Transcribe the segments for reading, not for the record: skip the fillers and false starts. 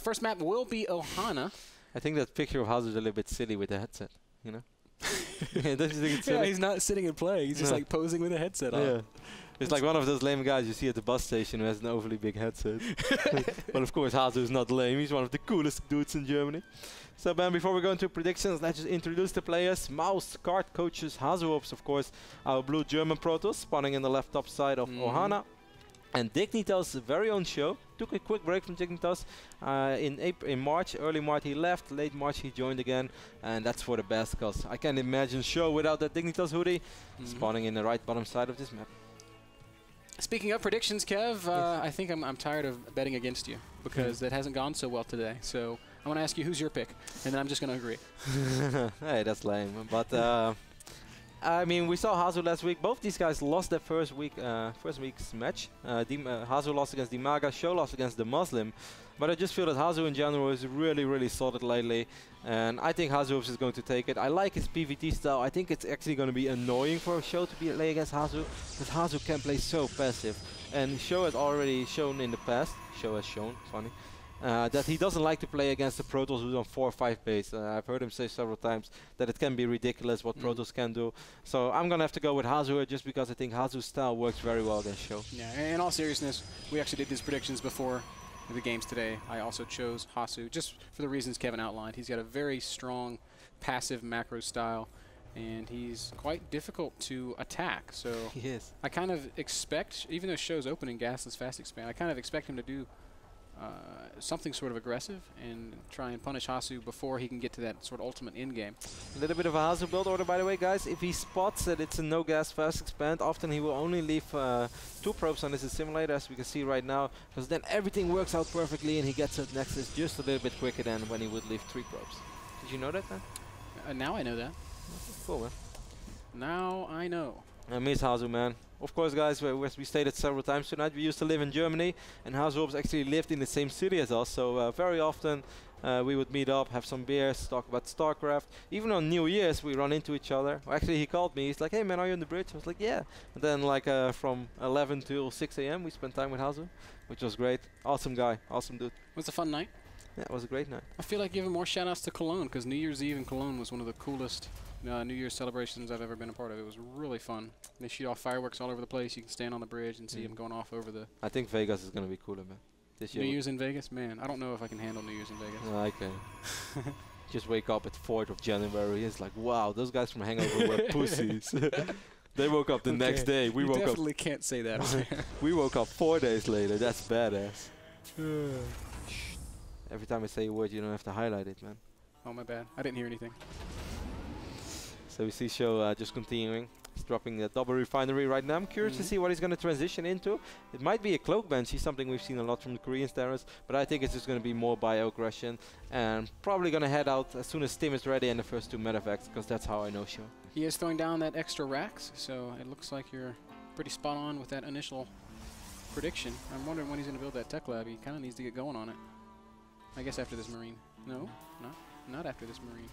First map will be Ohana. I think that picture of Hasu is a little bit silly with the headset, you know? Yeah, don't you think it's silly? Yeah, he's not sitting and playing. He's just like posing with a headset on. Yeah. It's like one of those lame guys you see at the bus station who has an overly big headset. But of course, Hasu is not lame. He's one of the coolest dudes in Germany. So, Ben, before we go into predictions, let's just introduce the players. Mouse, card coaches, Hasuobs, of course, our blue German Protoss, spawning in the left top side of Ohana. And Dignitas' very own Sjow took a quick break from Dignitas. In March, early March he left, late March he joined again, and that's for the best, because I can't imagine Sjow without that Dignitas hoodie, spawning in the right bottom side of this map. Speaking of predictions, Kev, I think I'm tired of betting against you, because that hasn't gone so well today. So I want to ask you, who's your pick? And then I'm just going to agree. Hey, that's lame. But I mean, we saw Hasu last week. Both these guys lost their first week's match. Hasu lost against Dimaga, Sjow lost against the Muslim. But I just feel that Hasu in general is really, really solid lately. And I think Hasuobs is going to take it. I like his PvT style. I think it's actually going to be annoying for Sjow to play against Hasu, because Hasu can play so passive. And Sjow has already shown in the past, funny, that he doesn't like to play against the Protoss who's on 4 or 5 base. I've heard him say several times that it can be ridiculous what Protoss can do. So I'm going to have to go with Hasu just because I think Hasu's style works very well against Sjow. Yeah, in all seriousness, we actually did these predictions before the games today. I also chose Hasu just for the reasons Kevin outlined. He's got a very strong passive macro style, and he's quite difficult to attack. So he is. I kind of expect, even though Show's opening gasless fast expand, I kind of expect him to do something sort of aggressive and try and punish Hasu before he can get to that sort of ultimate end game. A little bit of a Hasu build order, by the way, guys. If he spots that it's a no gas fast expand, often he will only leave 2 probes on his simulator, as we can see right now, because then everything works out perfectly and he gets it Nexus just a little bit quicker than when he would leave 3 probes. Did you know that, man? Now I know that. Cool, man. Now I know. I miss Hasu, man. Of course, guys, as we stated several times tonight, we used to live in Germany, and Hasuobs actually lived in the same city as us, so very often we would meet up, have some beers, talk about StarCraft. Even on New Year's, we run into each other. Well, actually, he called me. He's like, hey, man, are you on the bridge? I was like, yeah. And then, like, from 11 till 6 a.m., we spent time with Hasu, which was great. Awesome guy. Awesome dude. It was a fun night. Yeah, it was a great night. I feel like giving more shout-outs to Cologne, because New Year's Eve in Cologne was one of the coolest New Year's celebrations I've ever been a part of. It was really fun. They shoot off fireworks all over the place. You can stand on the bridge and see them going off over the... I think Vegas is going to be cooler, man. This year. New Year's in Vegas? Man, I don't know if I can handle New Year's in Vegas. No, I can. Just wake up at 4th of January. It's like, wow, those guys from Hangover were pussies. They woke up the next day. We woke up. Definitely can't say that. We woke up 4 days later. That's badass. Every time I say a word, you don't have to highlight it, man. Oh, my bad. I didn't hear anything. So we see Sjow just continuing. He's dropping the double refinery right now. I'm curious to see what he's going to transition into. It might be a cloak bench. He's something we've seen a lot from the Korean Terrors, but I think it's just going to be more bio-aggression, and probably going to head out as soon as Tim is ready and the first 2 medevacs, because that's how I know Sjow. He is throwing down that extra racks, so it looks like you're pretty spot on with that initial prediction. I'm wondering when he's going to build that tech lab. He kind of needs to get going on it. I guess after this Marine. No, not after this Marine.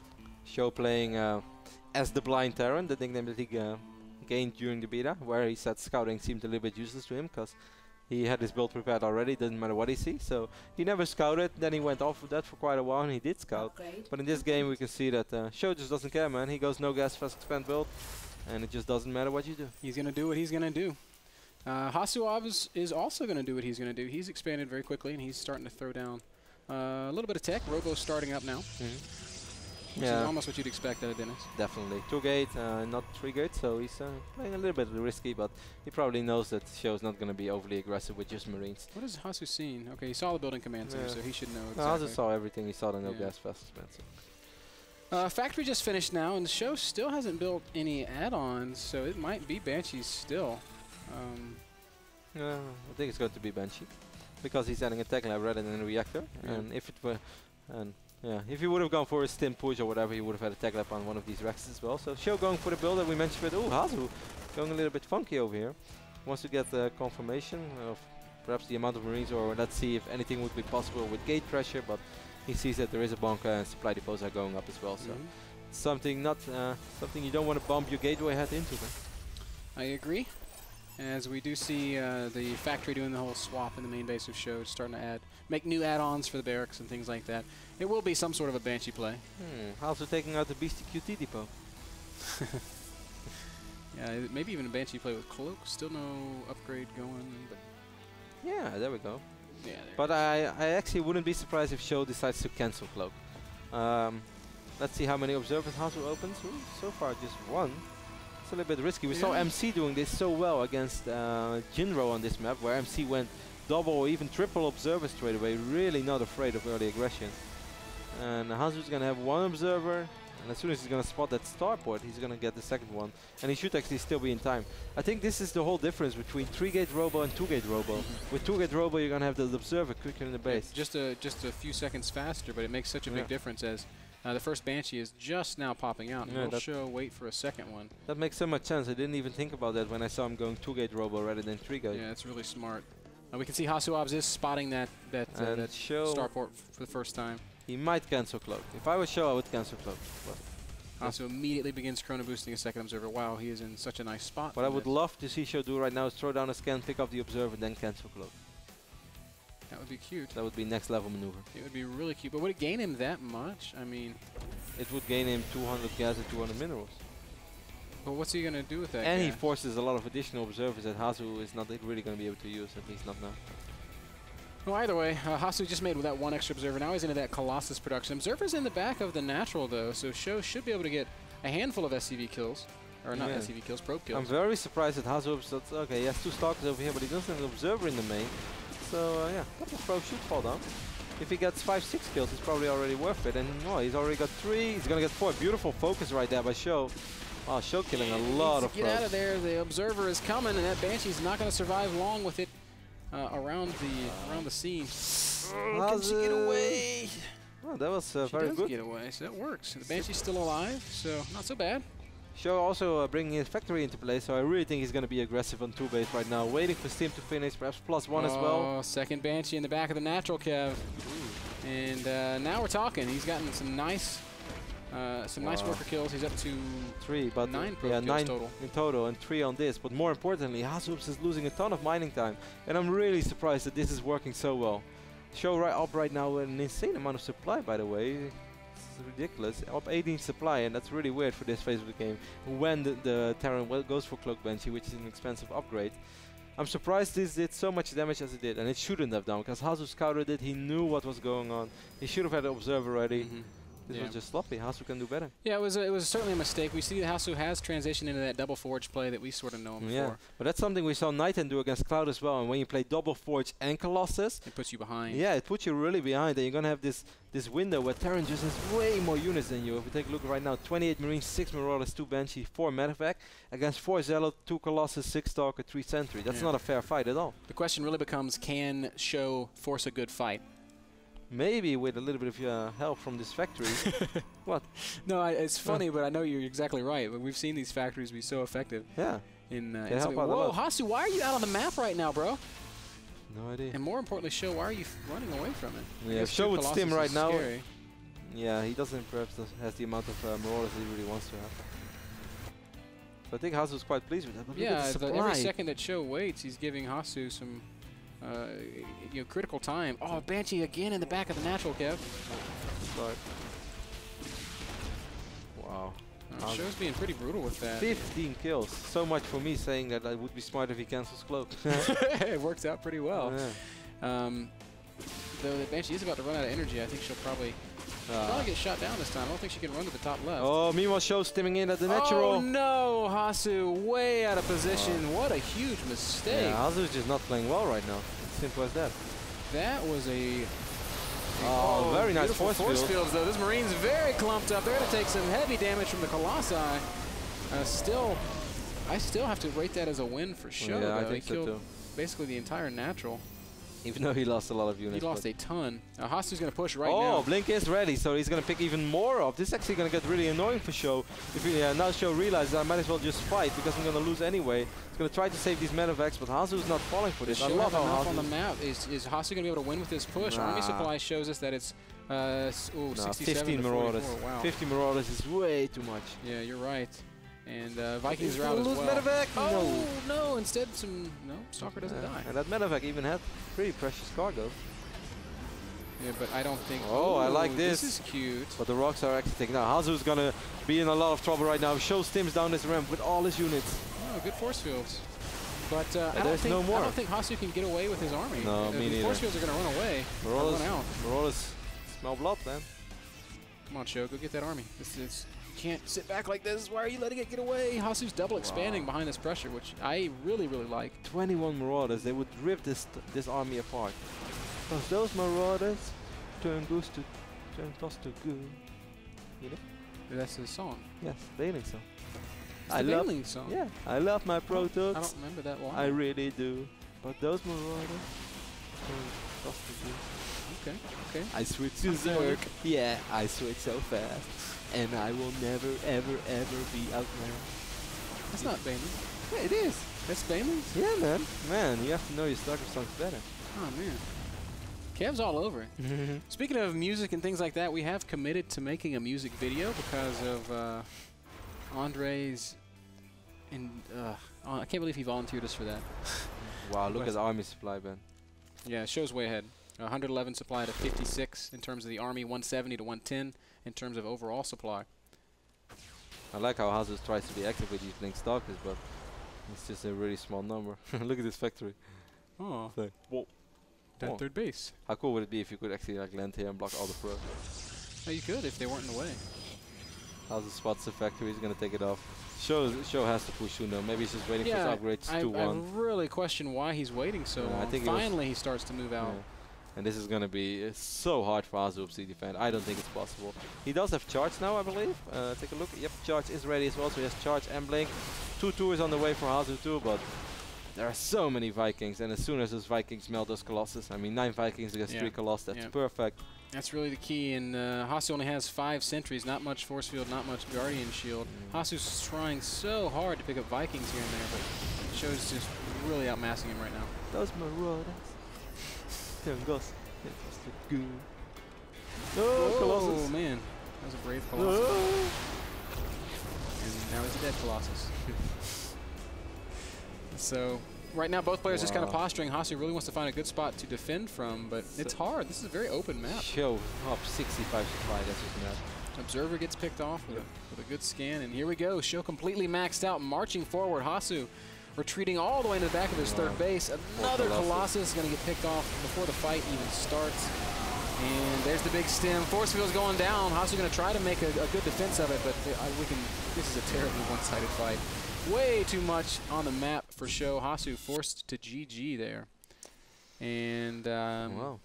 Sjow playing as the Blind Terran, the nickname that he gained during the beta, where he said scouting seemed a little bit useless to him because he had his build prepared already, didn't matter what he sees. So he never scouted, then he went off of that for quite a while and he did scout. But in this game we can see that Sjow just doesn't care, man. He goes no gas fast expand build and it just doesn't matter what you do. He's going to do what he's going to do. Hasuobs is also going to do what he's going to do. He's expanded very quickly and he's starting to throw down a little bit of tech. Robo's starting up now. Which is almost what you'd expect out of Dennis. Definitely. 2 gate, not 3 gate, so he's playing a little bit risky, but he probably knows that Show's not going to be overly aggressive with just Marines. What has Hasu seen? Okay, he saw the building command center, so he should know exactly. Hasu saw everything. He saw the no gas fast expansion. Factory just finished now, and the Sjow still hasn't built any add-ons, so it might be Banshees still. I think it's going to be Banshee, because he's adding a tech lab rather than a reactor, and if it were... Yeah, if he would have gone for a stim push or whatever, he would have had a tech lab on one of these racks as well. So Sjow going for the build that we mentioned, but Hasu going a little bit funky over here. Wants to get the confirmation of perhaps the amount of Marines, or let's see if anything would be possible with gate pressure, but he sees that there is a bunker and supply depots are going up as well. So something not something you don't want to bump your gateway head into, man. I agree. As we do see the factory doing the whole swap in the main base of Sjow, starting to make new add-ons for the barracks and things like that. It will be some sort of a Banshee play. Also taking out the Beastie QT depot. Yeah, maybe even a Banshee play with Cloak. Still no upgrade going, but yeah, there we go. Yeah, but I actually wouldn't be surprised if Sjow decides to cancel Cloak. Let's see how many observers Hasu opens. Ooh, so far just one. It's a little bit risky. We saw MC doing this so well against Jinro on this map, where MC went double or even triple observers straight away. Really not afraid of early aggression. And Hasu's gonna have one observer. And as soon as he's going to spot that starport, he's going to get the second one. And he should actually still be in time. I think this is the whole difference between 3-gate robo and 2-gate robo. With 2-gate robo, you're going to have the observer quicker in the base. Yeah, just a few seconds faster, but it makes such a big difference as the first Banshee is just now popping out. And we'll show wait for a second one. That makes so much sense. I didn't even think about that when I saw him going 2-gate robo rather than 3-gate. Yeah, it's really smart. We can see Hasuobs is spotting that starport for the first time. He might cancel Cloak. If I was Sjow, I would cancel Cloak. Hasu immediately begins chrono boosting a second observer. Wow, he is in such a nice spot. What I would love to see Sjow do right now is throw down a scan, pick up the observer, then cancel Cloak. That would be cute. That would be next level maneuver. It would be really cute. But would it gain him that much? I mean, it would gain him 200 gas and 200 minerals. But what's he going to do with that? And he forces a lot of additional observers that Hasu is not really going to be able to use, at least not now. Well, either way, Hasu just made with that one extra observer. Now he's into that Colossus production. Observer's in the back of the natural, though, so Sjow should be able to get a handful of SCV kills. Or not SCV kills, probe kills. I'm very surprised that Hasuobs, okay, he has 2 stalkers over here, but he doesn't have an observer in the main. So, yeah, a couple of probes should fall down. If he gets 5-6 kills, it's probably already worth it. And, he's already got 3. He's going to get 4. Beautiful focus right there by Sjow. Wow, Sjow killing a lot of probes. Get out of there. The observer is coming, and that Banshee's not going to survive long with it. Around the scene. Can she get away? Oh, that was very good. She does get away, so that works. The Banshee's still alive, so not so bad. Sjow also bringing his factory into play, so I really think he's going to be aggressive on 2-base right now, waiting for Steam to finish, perhaps +1 as well. Second Banshee in the back of the natural, Kev. And now we're talking. He's gotten some nice worker kills. He's up to 3, but 9 kills total. In total, and 3 on this. But more importantly, Hasuobs is losing a ton of mining time, and I'm really surprised that this is working so well. Sjow up right now with an insane amount of supply, by the way. It's ridiculous. Up 18 supply, and that's really weird for this phase of the game. When the Terran goes for Cloak Banshee, which is an expensive upgrade. I'm surprised this did so much damage as it did, and it shouldn't have done, because Hasu scouted it. He knew what was going on. He should have had an observer ready. This was just sloppy. Hasu can do better. Yeah, it was certainly a mistake. We see that Hasu has transitioned into that double forge play that we sort of know him for. But that's something we saw Nighten do against Cloud as well. And when you play double forge and Colossus, it puts you behind. Yeah, it puts you really behind, and you're gonna have this window where Terran just has way more units than you. If we take a look right now, 28 Marines, 6 Marauders, 2 Banshee, 4 Medevac against 4 Zealot, 2 Colossus, 6 Stalker, 3 Sentry. That's not a fair fight at all. The question really becomes, can Sjow force a good fight? Maybe with a little bit of help from this factory. What? No, it's funny, but I know you're exactly right. We've seen these factories be so effective. Yeah. Whoa, Hasu, why are you out on the map right now, bro? No idea. And more importantly, Sjow, why are you running away from it? Yeah, Sjow would stim right now. Yeah, he doesn't perhaps has the amount of Marauders he really wants to have. But I think Hasu's quite pleased with that. But yeah, every second that Sjow waits, he's giving Hasu some critical time. Oh, Banshee again in the back of the natural, Kev. Wow. Sjow's being pretty brutal with that. 15 kills. So much for me saying that I would be smart if he cancels Cloak. It works out pretty well. Yeah. Though the Banshee is about to run out of energy, I think she'll probably get shot down this time. I don't think she can run to the top left. Oh, meanwhile, Sjow stimming in at the natural. Oh no, Hasu way out of position. What a huge mistake. Yeah, Hasu's just not playing well right now. Simple as that. That was a very nice force fields though. This Marine's very clumped up. They're going to take some heavy damage from the Colossi. I still have to rate that as a win for Sjow. Yeah, I think so too. Basically the entire natural. Even though he lost a lot of units. He lost a ton. Hasu's going to push right now. Oh, Blink is ready, so he's going to pick even more up. This is actually going to get really annoying for Sjow. If now Sjow realizes I might as well just fight because I'm going to lose anyway. He's going to try to save these Medevacs, but Hasu's not falling for this. I love how Hasu on the map. Is Hasu going to be able to win with this push? Army Supply shows us that it's 67 15 Marauders. Wow. 50 Marauders is way too much. Yeah, you're right. And Vikings are out as well. Medevac. Oh, no. Instead, Stalker doesn't die. And that Medevac even had pretty precious cargo. Yeah, but I don't think... Oh, I like this. This is cute. But the rocks are actually taking... Now, Hasu's going to be in a lot of trouble right now. Sjow stims down this ramp with all his units. Oh, good force fields. But I there's no more. I don't think Hasu can get away with his army. No, me neither. The force fields are going to run away. Run out. Marauders smell blood, man. Come on, Sjow, go get that army. You can't sit back like this. Why are you letting it get away? Hasu's double expanding behind this pressure, which I really, really like. 21 Marauders. They would rip this army apart. Because those Marauders turn toss to good. You know? That's his song. Yes, Bailing song. It's the Bailing song. Yeah, I love my Protoss. I don't remember that one. I really do. But those Marauders turn toss to good. Okay. I switch to Zerg. Yeah, I switch so fast. And I will never, ever, ever be outmatched. That's not Bailing. Yeah, it is. That's Bailing? Yeah, man. Man, you have to know your StarCraft songs better. Oh, man. Kev's all over it. Speaking of music and things like that, we have committed to making a music video because of Andre's... I can't believe he volunteered us for that. Wow, look at the army supply, Ben. Yeah, Show's way ahead. 111 supply to 56 in terms of the army, 170 to 110 in terms of overall supply. I like how Hasu tries to be active with these Blink Stalkers, but it's just a really small number. Look at this factory. Oh. So, whoa. That third base. How cool would it be if you could actually like land here and block all the pros? Oh, you could if they weren't in the way. Hasu spots the factory, he's going to take it off. Sjow has to push soon though. Maybe he's just waiting for his upgrades to 2-1. I really question why he's waiting so long. I think finally he starts to move out. Yeah. And this is going to be so hard for Hasuobs to defend. I don't think it's possible. He does have charge now, I believe. Take a look. Yep, charge is ready as well. So he has charge and blink. 2 tours on the way for Hasu too, but there are so many Vikings. And as soon as those Vikings melt those Colossus, I mean 9 Vikings against 3 Colossus, that's perfect. That's really the key. And Hasu only has 5 sentries, not much force field, not much Guardian shield. Hasu's trying so hard to pick up Vikings here and there, but Show's just really outmassing him right now. Those Marauders. There goes. Good. Oh, Colossus. Oh, man. That was a brave Colossus. Oh. And now he's a dead Colossus. So, right now, both players just kind of posturing. Hasu really wants to find a good spot to defend from, but it's hard. This is a very open map. Sjow up 65 supply. That's his map. Observer gets picked off with a good scan, and here we go. Sjow completely maxed out, marching forward. Hasu retreating all the way to the back of his third base. Another Colossus is going to get picked off before the fight even starts. And there's the big stem. Force field's going down. Hasu going to try to make a good defense of it, but this is a terribly one-sided fight. Way too much on the map for Sjow. Hasu forced to GG there. And wow.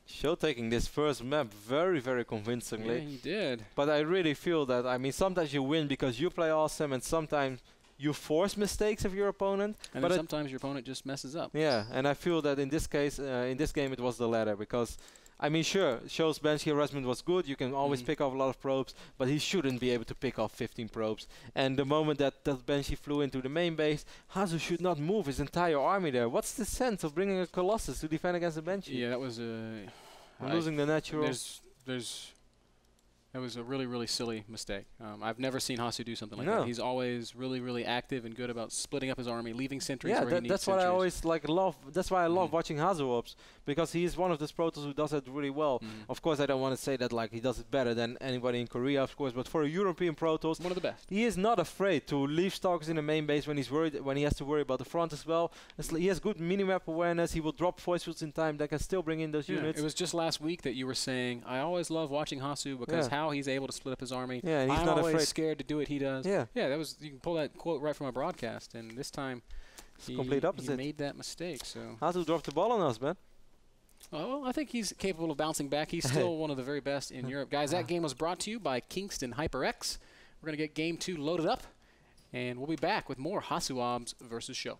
Sjow taking this first map very, very convincingly. Yeah, he did. But I really feel that, I mean, sometimes you win because you play awesome, and sometimes you force mistakes of your opponent. And then sometimes your opponent just messes up. Yeah, and I feel that in this case, in this game, it was the latter because, I mean, sure, Show's Banshee harassment was good. You can always pick off a lot of probes, but he shouldn't be able to pick off 15 probes. And the moment that Banshee flew into the main base, Hasu should not move his entire army there. What's the sense of bringing a Colossus to defend against a Banshee? Yeah, that was losing the natural. That was a really, really silly mistake. I've never seen Hasu do something like that. He's always really, really active and good about splitting up his army, leaving sentries where he needs that's sentries. what I always love. That's why I love watching Hasuobs, because he's one of those Protoss who does it really well. Of course, I don't want to say that like he does it better than anybody in Korea, of course, but for a European Protoss, one of the best. He is not afraid to leave Stalkers in the main base when he's worried, when he has to worry about the front as well. He has good minimap awareness. He will drop force fields in time that can still bring in those units. It was just last week that you were saying, I always love watching Hasu because how he's able to split up his army. Yeah, and he's I'm not always afraid. scared to do what he does. Yeah, that was, you can pull that quote right from a broadcast, and this time he made that mistake. So Hasu dropped the ball on us, man. Oh, I think he's capable of bouncing back. He's still one of the very best in Europe. Guys, that game was brought to you by Kingston HyperX. We're going to get game 2 loaded up, and we'll be back with more Hasuobs versus Sjow.